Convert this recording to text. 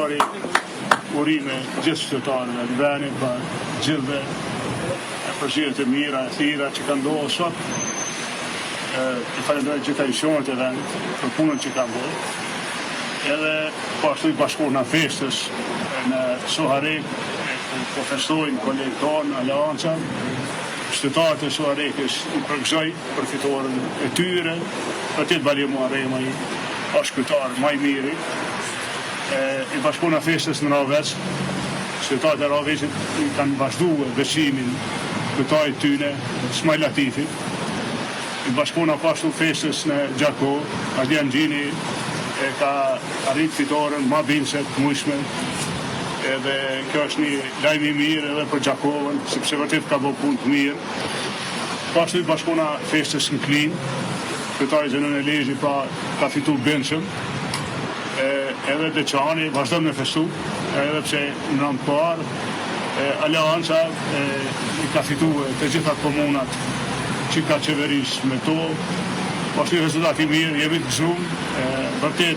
fari urime gjithë qytetarëve në vendin, për gjithëve përgjigjet e mira, e thira që kanë ndodhur sot. I falenderoj gjithë emisionet e vendit për punën që kanë bërë. Edhe po ashtu i bashkëpunëna festës në Soharek, po festojnë kolegët tonë, Aleanca. Qytetarët e Soharekës i përgëzoj për fitoren e tyre, për të Balimu Aremaj është kryetar më i miri. I bashkëpunëna festës në Ravec, qytetarët e Ravecit i kanë vazhduar besimin kryetarit tyne, Smaj Latifi. I bashkëpunëna pashtu festës në Gjako, Ardian Gjini ka arrit fitoren ma binset, mujshme, edhe kjo është një lajm i mirë edhe për Gjakovën, sepse vërtet ka bërë punë të mirë. Pashtu i bashkëpunëna festës në Klin, kryetari Zënën e Lezhi ka fitu Bençëm, edhe Deçani vazhdon me festu, edhe pse në anë parë Aleanca i ka fitu të gjitha komunat që ka qeverisë me to. Është një rezultat i mirë, jemi të gëzuar, vërtet